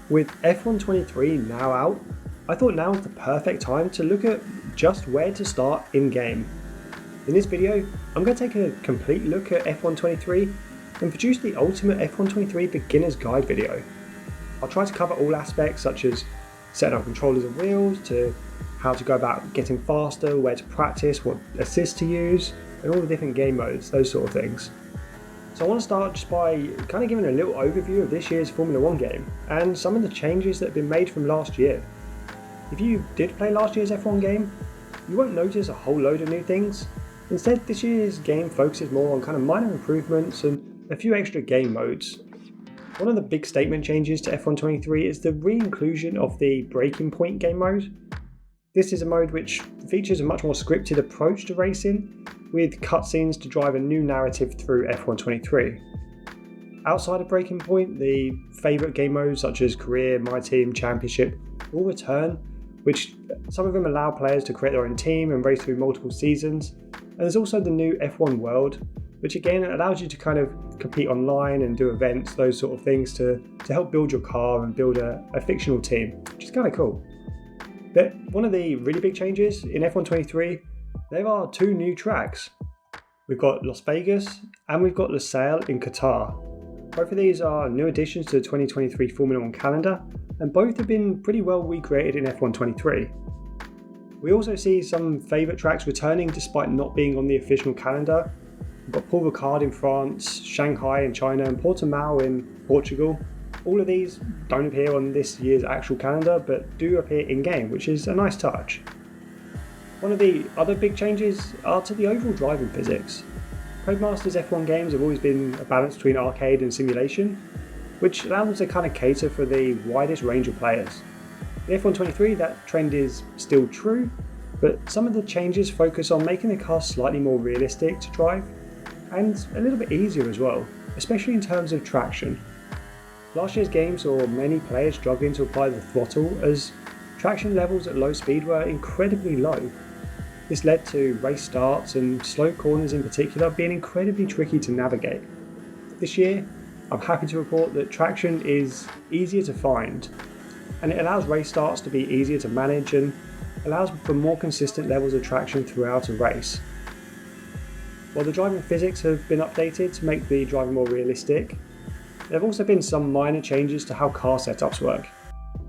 With F123 now out, I thought now is the perfect time to look at just where to start in-game. In this video, I'm going to take a complete look at F123 and produce the ultimate F123 beginner's guide video. I'll try to cover all aspects such as setting up controllers and wheels, to how to go about getting faster, where to practice, what assist to use, and all the different game modes, those sort of things. So I want to start just by kind of giving a little overview of this year's Formula 1 game and some of the changes that have been made from last year. If you did play last year's F1 game, you won't notice a whole load of new things. Instead, this year's game focuses more on kind of minor improvements and a few extra game modes. One of the big statement changes to F123 is the re-inclusion of the Breaking Point game mode. This is a mode which features a much more scripted approach to racing, with cutscenes to drive a new narrative through F123. Outside of Breaking Point, the favourite game modes such as Career, My Team, Championship all return, which some of them allow players to create their own team and race through multiple seasons. And there's also the new F1 World, which again allows you to kind of compete online and do events, those sort of things to help build your car and build a fictional team, which is kind of cool. But one of the really big changes in F123, there are two new tracks. We've got Las Vegas and we've got Losail in Qatar. Both of these are new additions to the 2023 Formula 1 calendar, and both have been pretty well recreated in F123. We also see some favourite tracks returning despite not being on the official calendar. We've got Paul Ricard in France, Shanghai in China, and Portimao in Portugal. All of these don't appear on this year's actual calendar, but do appear in-game, which is a nice touch. One of the other big changes are to the overall driving physics. Codemasters F1 games have always been a balance between arcade and simulation, which allows them to kind of cater for the widest range of players. In F123, that trend is still true, but some of the changes focus on making the car slightly more realistic to drive, and a little bit easier as well, especially in terms of traction. Last year's game saw many players struggling to apply the throttle as traction levels at low speed were incredibly low. This led to race starts and slow corners in particular being incredibly tricky to navigate. This year, I'm happy to report that traction is easier to find, and it allows race starts to be easier to manage and allows for more consistent levels of traction throughout a race. While the driving physics have been updated to make the driving more realistic, there have also been some minor changes to how car setups work.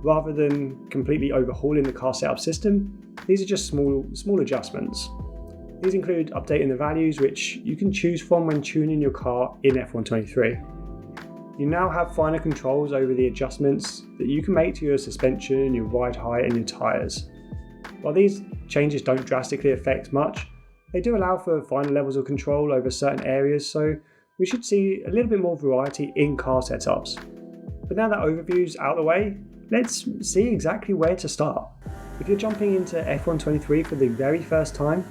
Rather than completely overhauling the car setup system, these are just small adjustments. These include updating the values which you can choose from when tuning your car in F123. You now have finer controls over the adjustments that you can make to your suspension, your ride height and your tyres. While these changes don't drastically affect much, they do allow for finer levels of control over certain areas, so we should see a little bit more variety in car setups. But now that overview's out of the way, let's see exactly where to start. If you're jumping into F123 for the very first time,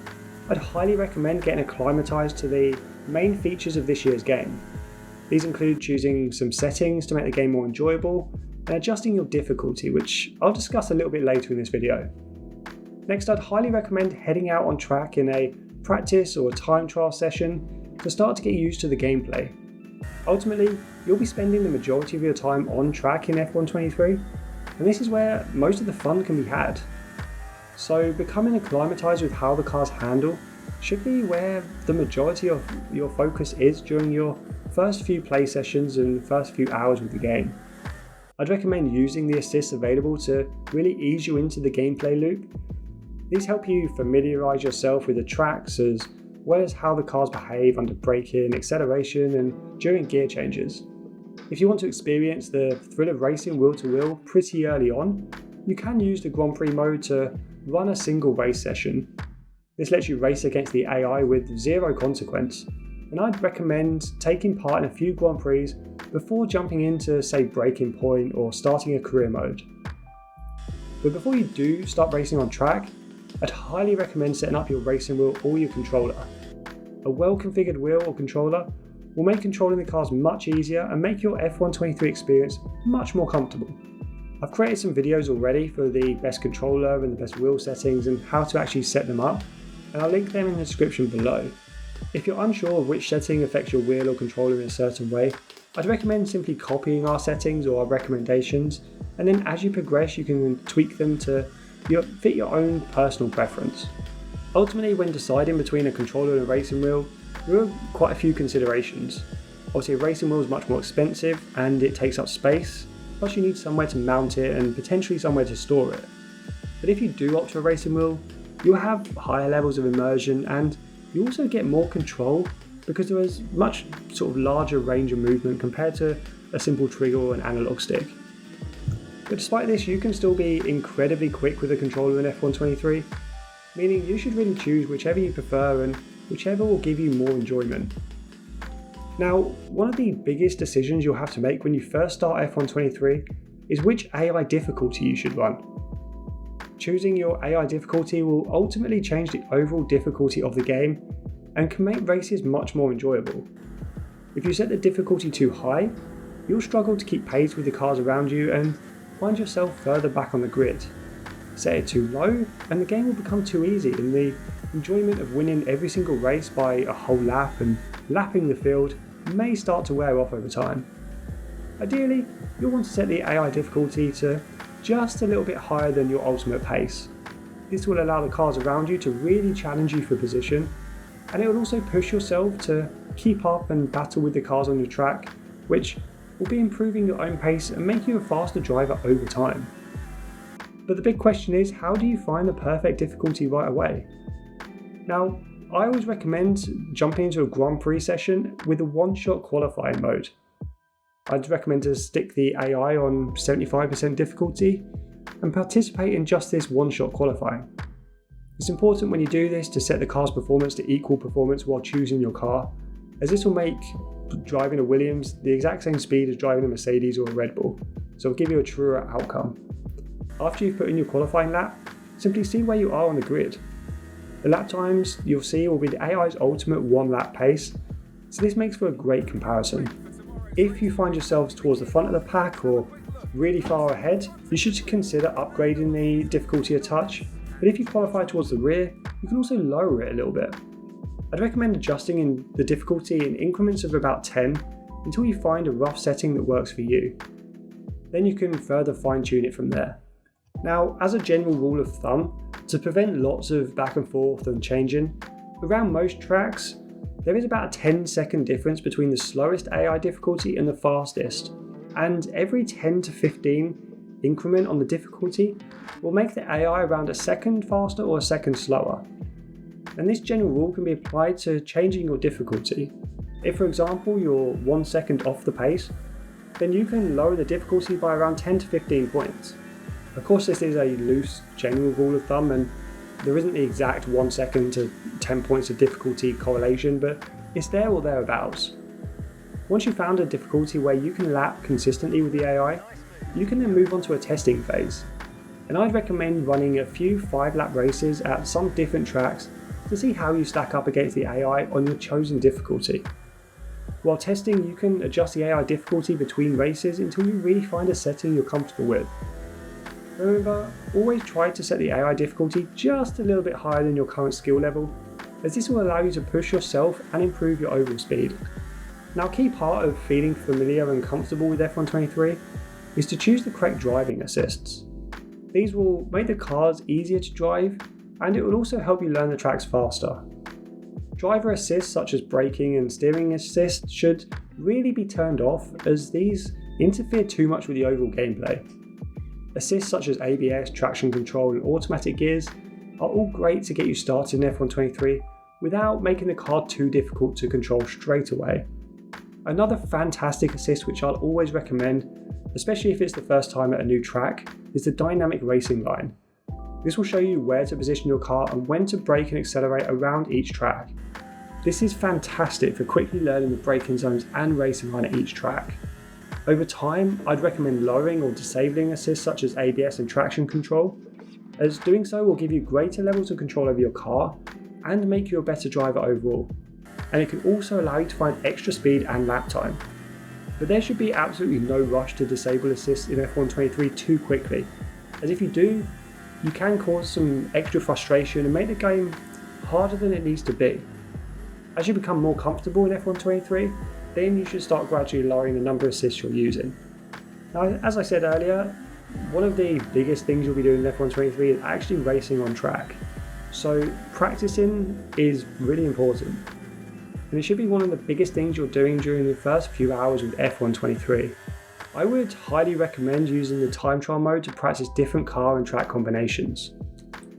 I'd highly recommend getting acclimatized to the main features of this year's game. These include choosing some settings to make the game more enjoyable and adjusting your difficulty, which I'll discuss a little bit later in this video. Next, I'd highly recommend heading out on track in a practice or a time trial session to start to get used to the gameplay. Ultimately, you'll be spending the majority of your time on track in F123, and this is where most of the fun can be had. So becoming acclimatized with how the cars handle should be where the majority of your focus is during your first few play sessions and first few hours with the game. I'd recommend using the assists available to really ease you into the gameplay loop. These help you familiarize yourself with the tracks as well as how the cars behave under braking, acceleration and during gear changes. If you want to experience the thrill of racing wheel to wheel pretty early on, you can use the Grand Prix mode to run a single race session. This lets you race against the AI with zero consequence, and I'd recommend taking part in a few Grand Prix before jumping into, say, Breaking Point or starting a career mode. But before you do start racing on track, I'd highly recommend setting up your racing wheel or your controller. A well-configured wheel or controller will make controlling the cars much easier and make your F123 experience much more comfortable. I've created some videos already for the best controller and the best wheel settings and how to actually set them up, and I'll link them in the description below. If you're unsure of which setting affects your wheel or controller in a certain way, I'd recommend simply copying our settings or our recommendations, and then as you progress you can tweak them to fit your own personal preference. Ultimately, when deciding between a controller and a racing wheel, there are quite a few considerations. Obviously a racing wheel is much more expensive and it takes up space, plus you need somewhere to mount it and potentially somewhere to store it. But if you do opt for a racing wheel, you'll have higher levels of immersion and you also get more control because there is much sort of larger range of movement compared to a simple trigger or an analog stick. But despite this, you can still be incredibly quick with a controller in F123, meaning you should really choose whichever you prefer and whichever will give you more enjoyment. Now, one of the biggest decisions you'll have to make when you first start F123 is which AI difficulty you should run. Choosing your AI difficulty will ultimately change the overall difficulty of the game and can make races much more enjoyable. If you set the difficulty too high, you'll struggle to keep pace with the cars around you and find yourself further back on the grid. Set it too low and the game will become too easy and the enjoyment of winning every single race by a whole lap and lapping the field may start to wear off over time. Ideally, you'll want to set the AI difficulty to just a little bit higher than your ultimate pace. This will allow the cars around you to really challenge you for position, and it will also push yourself to keep up and battle with the cars on your track, which will be improving your own pace and make you a faster driver over time. But the big question is, how do you find the perfect difficulty right away? Now, I always recommend jumping into a Grand Prix session with a one-shot qualifying mode. I'd recommend to stick the AI on 75% difficulty and participate in just this one-shot qualifying. It's important when you do this to set the car's performance to equal performance while choosing your car, as this will make driving a Williams the exact same speed as driving a Mercedes or a Red Bull, so it'll give you a truer outcome. After you've put in your qualifying lap, simply see where you are on the grid. The lap times you'll see will be the AI's ultimate one lap pace, so this makes for a great comparison. If you find yourselves towards the front of the pack or really far ahead, you should consider upgrading the difficulty a touch, but if you qualify towards the rear, you can also lower it a little bit. I'd recommend adjusting in the difficulty in increments of about 10 until you find a rough setting that works for you. Then you can further fine tune it from there. Now, as a general rule of thumb, to prevent lots of back and forth and changing, around most tracks, there is about a 10-second difference between the slowest AI difficulty and the fastest, and every 10 to 15 increment on the difficulty will make the AI around a second faster or a second slower. And this general rule can be applied to changing your difficulty. If, for example, you're 1 second off the pace, then you can lower the difficulty by around 10 to 15 points. Of course, this is a loose general rule of thumb and there isn't the exact 1 second to 10 points of difficulty correlation, but it's there or thereabouts. Once you've found a difficulty where you can lap consistently with the AI, you can then move on to a testing phase. And I'd recommend running a few 5-lap races at some different tracks to see how you stack up against the AI on your chosen difficulty. While testing, you can adjust the AI difficulty between races until you really find a setting you're comfortable with. Remember, always try to set the AI difficulty just a little bit higher than your current skill level, as this will allow you to push yourself and improve your overall speed. Now, a key part of feeling familiar and comfortable with F123 is to choose the correct driving assists. These will make the cars easier to drive, and it will also help you learn the tracks faster. Driver assists such as braking and steering assist should really be turned off, as these interfere too much with the overall gameplay. Assists such as ABS, traction control and automatic gears are all great to get you started in F123 without making the car too difficult to control straight away. Another fantastic assist which I'll always recommend, especially if it's the first time at a new track, is the dynamic racing line. This will show you where to position your car and when to brake and accelerate around each track. This is fantastic for quickly learning the braking zones and racing line at each track. Over time, I'd recommend lowering or disabling assists such as ABS and traction control, as doing so will give you greater levels of control over your car and make you a better driver overall. And it can also allow you to find extra speed and lap time. But there should be absolutely no rush to disable assists in F123 too quickly, as if you do, you can cause some extra frustration and make the game harder than it needs to be. As you become more comfortable in F123, then you should start gradually lowering the number of assists you're using. Now, as I said earlier, one of the biggest things you'll be doing in F123 is actually racing on track. So practicing is really important. And it should be one of the biggest things you're doing during the first few hours with F123. I would highly recommend using the time trial mode to practice different car and track combinations.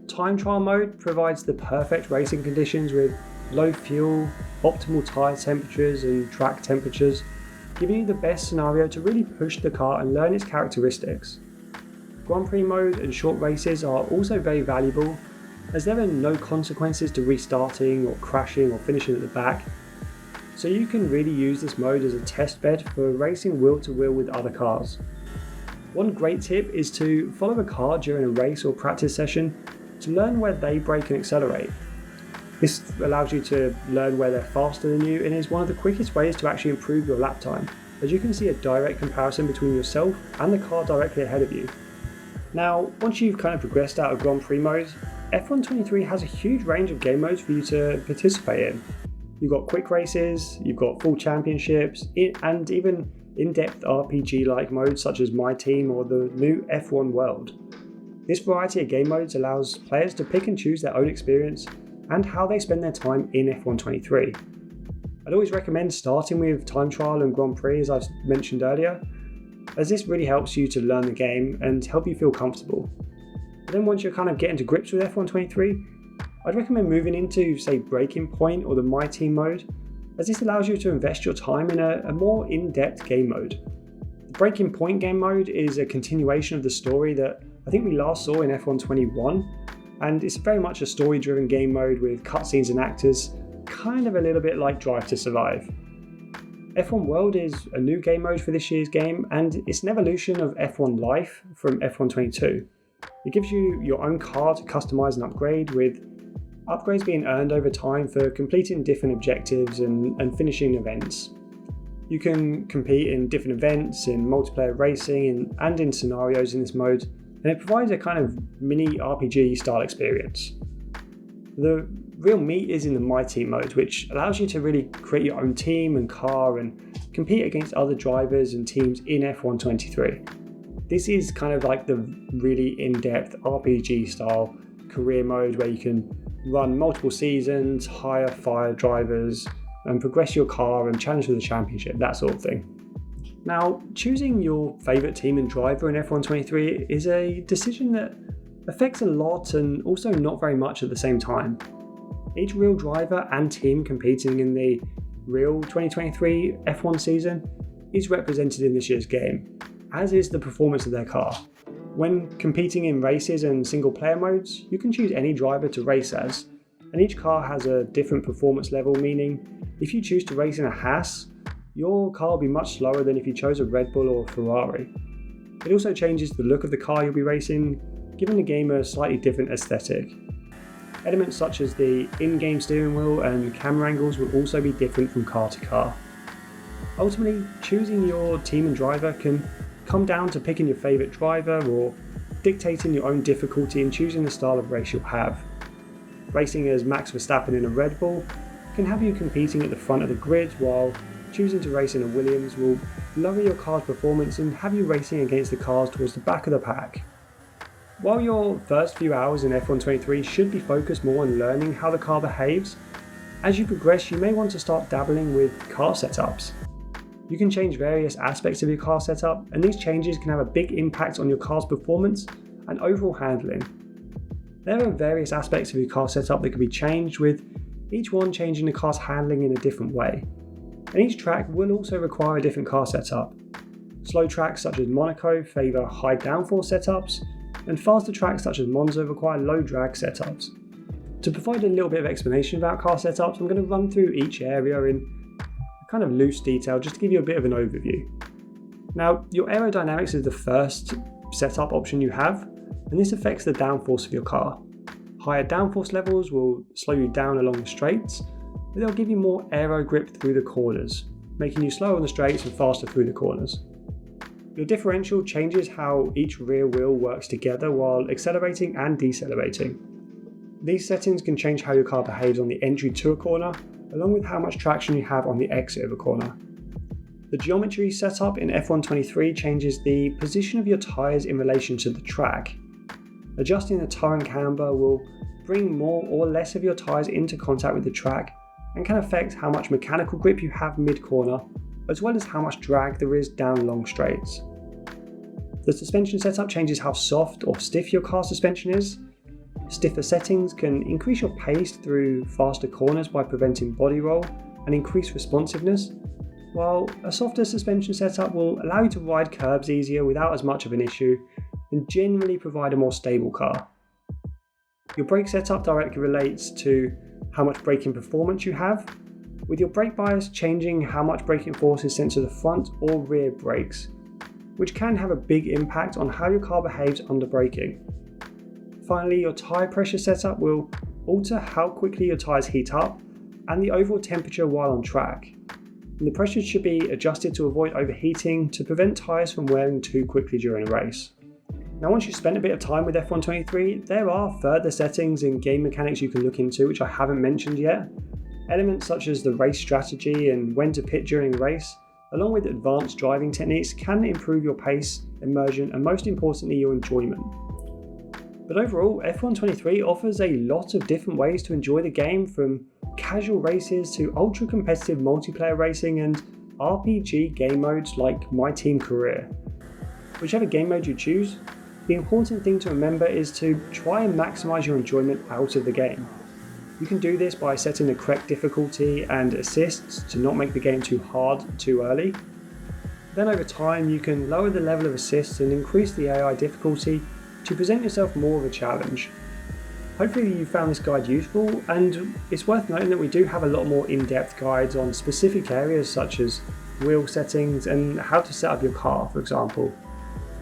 Time trial mode provides the perfect racing conditions with low fuel, optimal tyre temperatures and track temperatures, giving you the best scenario to really push the car and learn its characteristics. Grand Prix mode and short races are also very valuable as there are no consequences to restarting or crashing or finishing at the back, so you can really use this mode as a test bed for racing wheel to wheel with other cars. One great tip is to follow a car during a race or practice session to learn where they brake and accelerate. This allows you to learn where they're faster than you and is one of the quickest ways to actually improve your lap time, as you can see a direct comparison between yourself and the car directly ahead of you. Now, once you've kind of progressed out of Grand Prix mode, F123 has a huge range of game modes for you to participate in. You've got quick races, you've got full championships, and even in-depth RPG-like modes such as My Team or the new F1 World. This variety of game modes allows players to pick and choose their own experience and how they spend their time in F123. I'd always recommend starting with Time Trial and Grand Prix, as I've mentioned earlier, as this really helps you to learn the game and help you feel comfortable. But then once you're kind of getting to grips with F123, I'd recommend moving into, say, Breaking Point or the My Team mode, as this allows you to invest your time in a more in-depth game mode. The Breaking Point game mode is a continuation of the story that I think we last saw in F121, and it's very much a story-driven game mode with cutscenes and actors, kind of a little bit like Drive to Survive. F1 World is a new game mode for this year's game, and it's an evolution of F1 Life from F122. It gives you your own car to customize and upgrade, with upgrades being earned over time for completing different objectives and finishing events. You can compete in different events, in multiplayer racing, and in scenarios in this mode, and it provides a kind of mini RPG style experience. The real meat is in the My Team mode, which allows you to really create your own team and car and compete against other drivers and teams in F123. This is kind of like the really in-depth RPG style career mode where you can run multiple seasons, hire fire drivers, and progress your car and challenge for the championship, that sort of thing. Now, choosing your favourite team and driver in F123 is a decision that affects a lot and also not very much at the same time. Each real driver and team competing in the real 2023 F1 season is represented in this year's game, as is the performance of their car. When competing in races and single player modes, you can choose any driver to race as, and each car has a different performance level, meaning if you choose to race in a Haas, your car will be much slower than if you chose a Red Bull or Ferrari. It also changes the look of the car you'll be racing, giving the game a slightly different aesthetic. Elements such as the in-game steering wheel and camera angles will also be different from car to car. Ultimately, choosing your team and driver can come down to picking your favourite driver or dictating your own difficulty and choosing the style of race you'll have. Racing as Max Verstappen in a Red Bull can have you competing at the front of the grid, while choosing to race in a Williams will lower your car's performance and have you racing against the cars towards the back of the pack. While your first few hours in F123 should be focused more on learning how the car behaves, as you progress you may want to start dabbling with car setups. You can change various aspects of your car setup, and these changes can have a big impact on your car's performance and overall handling. There are various aspects of your car setup that can be changed, with each one changing the car's handling in a different way. And each track will also require a different car setup. Slow tracks such as Monaco favour high downforce setups, and faster tracks such as Monza require low drag setups. To provide a little bit of explanation about car setups, I'm going to run through each area in kind of loose detail just to give you a bit of an overview. Now, your aerodynamics is the first setup option you have, and this affects the downforce of your car. Higher downforce levels will slow you down along the straights, but they'll give you more aero grip through the corners, making you slower on the straights and faster through the corners. Your differential changes how each rear wheel works together while accelerating and decelerating. These settings can change how your car behaves on the entry to a corner, along with how much traction you have on the exit of a corner. The geometry setup in F123 changes the position of your tyres in relation to the track. Adjusting the tyre and camber will bring more or less of your tyres into contact with the track and can affect how much mechanical grip you have mid-corner, as well as how much drag there is down long straights. The suspension setup changes how soft or stiff your car suspension is. Stiffer settings can increase your pace through faster corners by preventing body roll and increase responsiveness, while a softer suspension setup will allow you to ride curbs easier without as much of an issue and generally provide a more stable car. Your brake setup directly relates to how much braking performance you have, with your brake bias changing how much braking force is sent to the front or rear brakes, which can have a big impact on how your car behaves under braking. Finally, your tyre pressure setup will alter how quickly your tyres heat up and the overall temperature while on track. And the pressure should be adjusted to avoid overheating to prevent tyres from wearing too quickly during a race. Now, once you've spent a bit of time with F123, there are further settings in game mechanics you can look into which I haven't mentioned yet. Elements such as the race strategy and when to pit during a race, along with advanced driving techniques, can improve your pace, immersion, and most importantly, your enjoyment. But overall, F123 offers a lot of different ways to enjoy the game, from casual races to ultra competitive multiplayer racing and RPG game modes like My Team Career. Whichever game mode you choose, the important thing to remember is to try and maximise your enjoyment out of the game. You can do this by setting the correct difficulty and assists to not make the game too hard too early. Then over time you can lower the level of assists and increase the AI difficulty to present yourself more of a challenge. Hopefully you found this guide useful, and it's worth noting that we do have a lot more in-depth guides on specific areas such as wheel settings and how to set up your car, for example.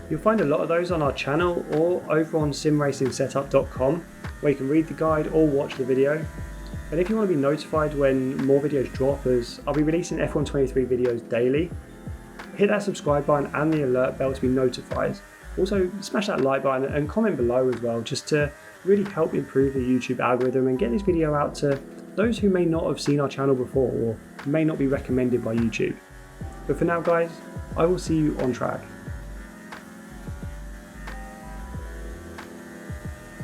You'll find a lot of those on our channel or over on simracingsetup.com, where you can read the guide or watch the video. And if you want to be notified when more videos drop, as I'll be releasing F123 videos daily, hit that subscribe button and the alert bell to be notified. Also smash that like button and comment below as well, just to really help improve the YouTube algorithm and get this video out to those who may not have seen our channel before or may not be recommended by YouTube. But for now guys, I will see you on track.